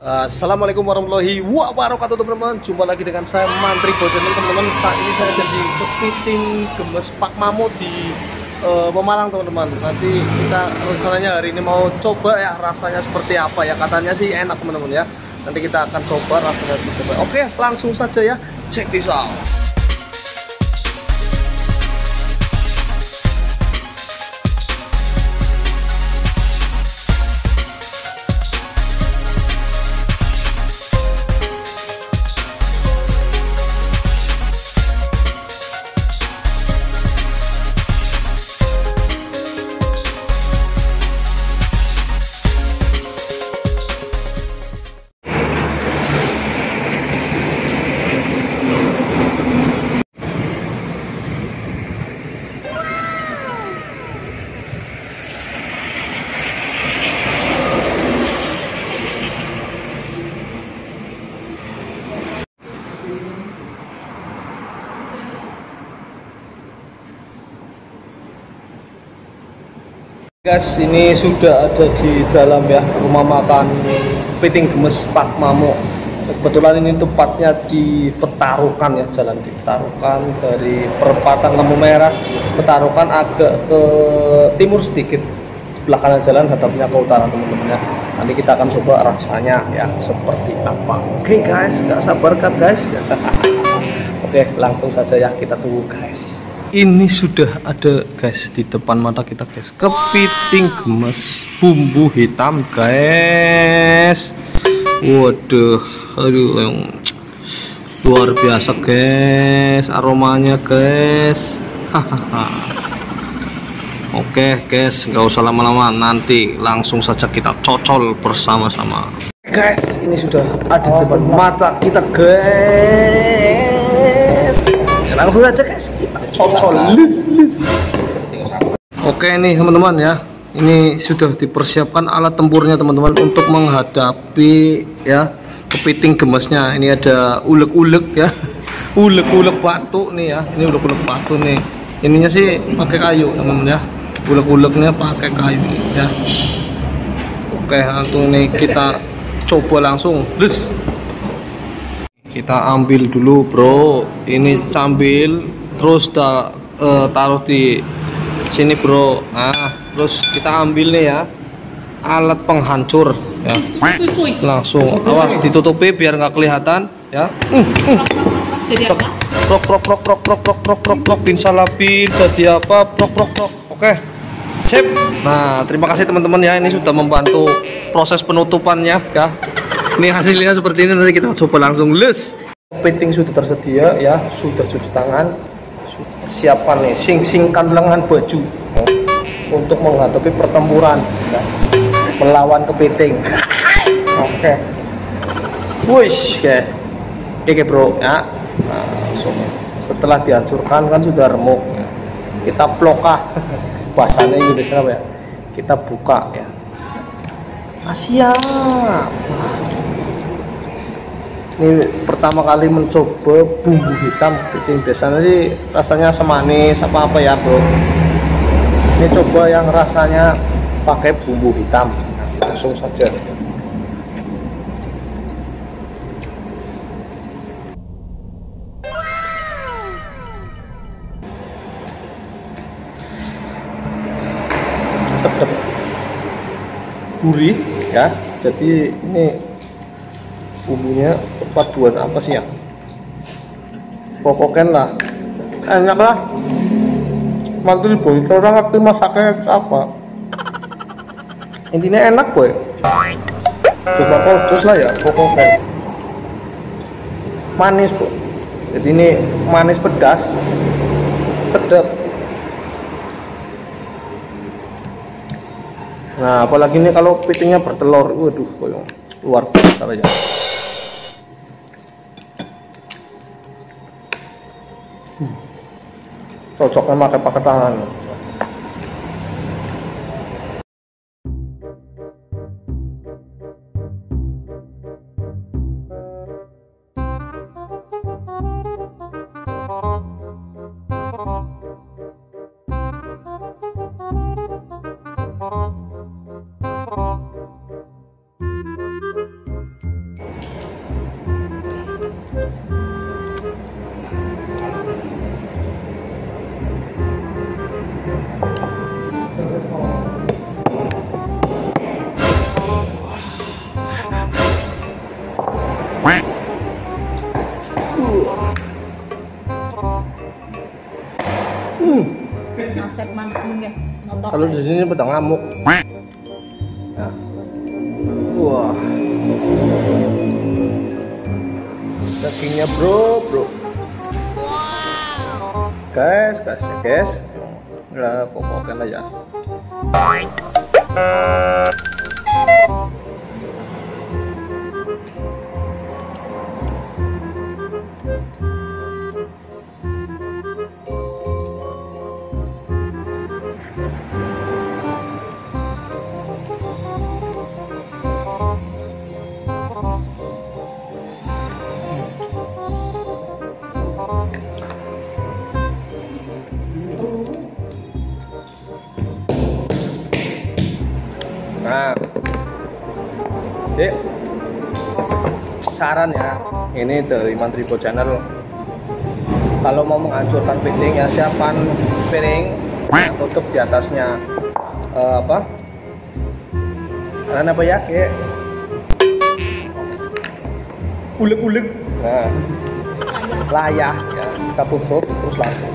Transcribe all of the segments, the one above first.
Assalamualaikum warahmatullahi wabarakatuh teman-teman. Jumpa lagi dengan saya Mantri Bocor ini teman-teman. Saat ini saya jadi kepiting gemes Pak Mamo di Pemalang teman-teman. Nanti kita rencananya hari ini mau coba ya rasanya seperti apa ya. Katanya sih enak teman-teman ya. Nanti kita akan coba rasanya seperti apa. Oke, langsung saja ya. Check this out. Guys, ini sudah ada di dalam ya rumah makan kepiting gemes Pak Mamo. Kebetulan ini tempatnya di Petarukan ya, jalan di Petarukan dari perempatan lampu merah Petarukan agak ke timur sedikit, sebelah kanan jalan hadapnya ke utara teman-teman ya. Nanti kita akan coba rasanya ya seperti apa. Oke guys, nggak sabar kan guys? Oke, langsung saja ya, kita tunggu guys. Ini sudah ada guys di depan mata kita guys, kepiting gemes bumbu hitam guys. Waduh, aduh, yang luar biasa guys aromanya guys. Hahaha. Oke guys, nggak usah lama-lama, nanti langsung saja kita cocol bersama-sama guys. Ini sudah ada di depan mata kita guys. Langsung aja guys, kita cocol. Oke nih teman-teman ya, ini sudah dipersiapkan alat tempurnya teman-teman untuk menghadapi ya kepiting gemesnya. Ini ada ulek-ulek ya, ulek-ulek batu nih ya. Ini ulek-ulek batu nih, ininya sih pakai kayu teman-teman ya, ulek-uleknya pakai kayu ya. Oke, langsung nih kita coba langsung. Kita ambil dulu bro, ini cambil terus taruh di sini bro. Nah, terus kita ambil nih ya alat penghancur ya, langsung awas ditutupi biar nggak kelihatan ya. Prok bin salabin jadi apa, prok. Oke, sip. Nah, terima kasih teman-teman ya, ini sudah membantu proses penutupannya ya. Ini hasilnya seperti ini, nanti kita coba langsung les. Kepiting sudah tersedia ya, sudah cuci tangan, sudah persiapan nih, singkan lengan baju untuk menghadapi pertempuran ya, melawan kepiting. Oke, wush, oke bro ya. Nah, setelah dihancurkan kan sudah remuk ya. Kita plokah, bahasanya Indonesia apa ya? Kita buka ya. Siap. Ini pertama kali mencoba bumbu hitam kepiting. Biasanya sih rasanya semanis apa ya bro. Ini coba yang rasanya pakai bumbu hitam. Nah, langsung saja. Sedap, gurih ya. Jadi ini bumbunya paduan apa sih ya, pokoknya lah enak lah. Mantul boy, orang ngerti masaknya apa, intinya enak boy. Coba terus lah ya, pokoknya manis boy. Jadi ini manis pedas, sedap. Nah apalagi ini kalau kepitingnya bertelur, waduh luar biasa aja. Cocoknya pakai tangan. mantap ya. Kalau di sini pedang ngamuk. Nah. Wah. Dagingnya bro. Guys. Nah, pokoknya lah ya. Nah, saran ya, ini dari Mantribo Channel. Kalau mau menghancurkan piting ya siapkan piring, tutup di atasnya karena apa ya, kayak ulek-ulek. Nah, layah ya, kita tutup terus langsung.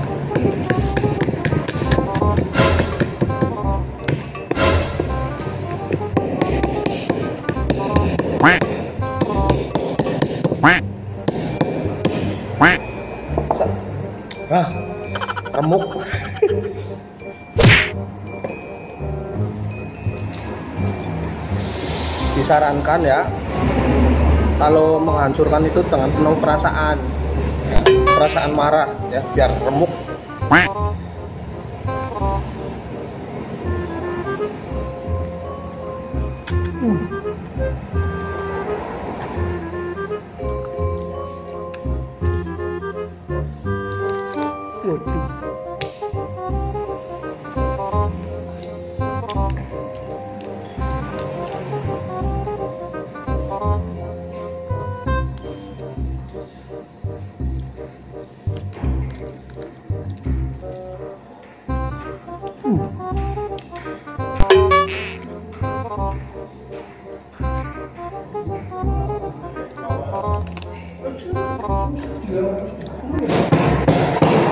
Remuk. Disarankan ya, kalau menghancurkan itu dengan penuh perasaan ya, perasaan marah ya, biar remuk.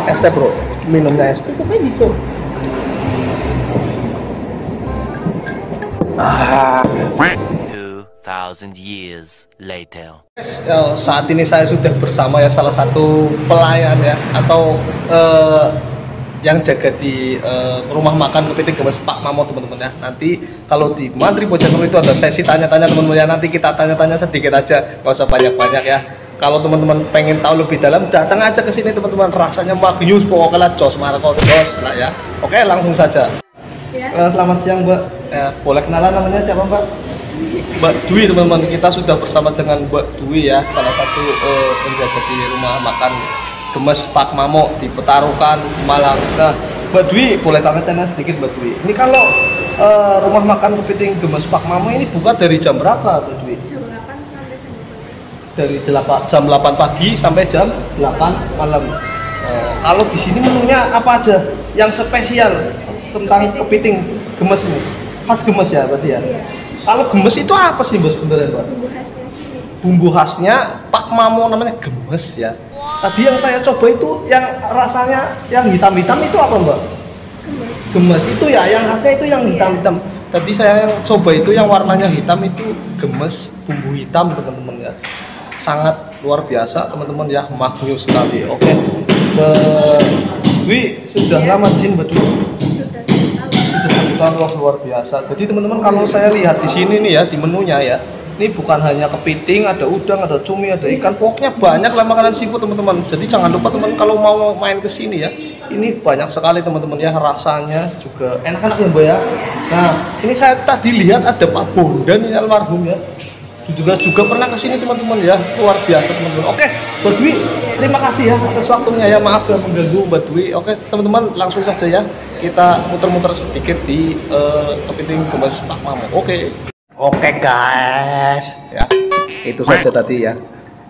Es teh bro, minumnya es teh. Tutupnya gitu. 2000 years later. Saat ini saya sudah bersama ya salah satu pelayan ya, atau yang jaga di rumah makan Kepiting Gemes Pak Mamo, teman-teman ya. Nanti kalau di Mantribo Channel itu ada sesi tanya-tanya teman-teman ya. Nanti kita tanya-tanya sedikit aja, nggak usah banyak-banyak ya. Kalau teman-teman pengen tahu lebih dalam, datang aja ke sini teman-teman. Rasanya magnus, pokoknya jos marco jos lah ya. Oke, langsung saja. Ya. Selamat siang Mbak. Boleh kenalan namanya siapa Mbak? Mbak Dwi, teman-teman. Kita sudah bersama dengan Mbak Dwi ya, salah satu penjaga di rumah makan Gemes Pak Mamo di Petarukan, Malang. Nah, Mbak Dwi, boleh tanya sedikit Mbak Dwi. Ini kalau rumah makan Kepiting Gemes Pak Mamo ini buka dari jam berapa Mbak Dwi? Dari jam 8 pagi sampai jam 8 malam. Kalau di sini menunya apa aja yang spesial tentang Kepiting Gemes ini? Khas Gemes ya berarti ya? Iya. Kalau Gemes itu apa sih Mbak sebenarnya Mbak? Bumbu khasnya sini. Bumbu khasnya Pak Mamo namanya Gemes ya. Tadi yang saya coba itu yang rasanya yang hitam-hitam itu apa Mbak? Gemes itu ya, yang khasnya itu yang hitam-hitam. Tadi saya yang coba itu yang warnanya hitam itu Gemes bumbu hitam teman-teman ya. Sangat luar biasa teman-teman ya, magnus sekali. Oke, Wi sudah lama di sini betul? Sudah luar biasa. Jadi teman-teman kalau saya lihat di sini nih ya, di menunya ya, ini bukan hanya kepiting, ada udang, ada cumi, ada ikan, pokoknya banyak lah makanan seafood teman-teman. Jadi jangan lupa teman kalau mau main ke sini ya, ini banyak sekali teman-teman ya, rasanya juga enak-enak ya Mbak ya. Nah ini saya tadi lihat ada Pak Bondan ini almarhum ya, juga pernah ke sini teman-teman ya, luar biasa teman-teman. Oke, Mbak Dwi, terima kasih ya atas waktunya ya, maaf ya mengganggu Mbak Dwi. Oke teman-teman, langsung saja ya kita muter-muter sedikit di Kepiting Gemes Pak Mamo. Oke guys, ya itu saja tadi ya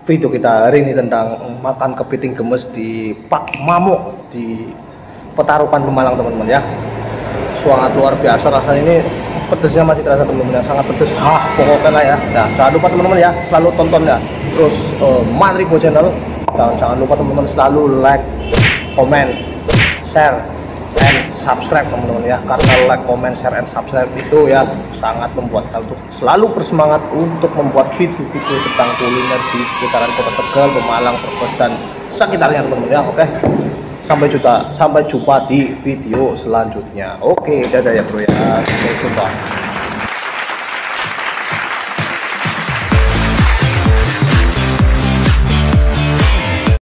video kita hari ini tentang makan kepiting gemes di Pak Mamo di Petarukan Pemalang teman-teman ya. Sangat luar biasa rasanya, ini pedesnya masih terasa teman-teman ya, sangat pedes. Pokoknya lah ya. Nah, jangan lupa teman-teman ya, selalu tonton ya terus Mantribo Channel, dan jangan lupa teman-teman selalu like, comment, share, and subscribe teman-teman ya, karena like, comment, share, and subscribe itu ya sangat membuat saya untuk selalu bersemangat untuk membuat video-video tentang kuliner di sekitaran Kota Tegal, Pemalang, Brebes dan sekitarnya teman-teman ya. Oke, sampai jumpa di video selanjutnya. Oke, dadah ya bro ya, sampai jumpa.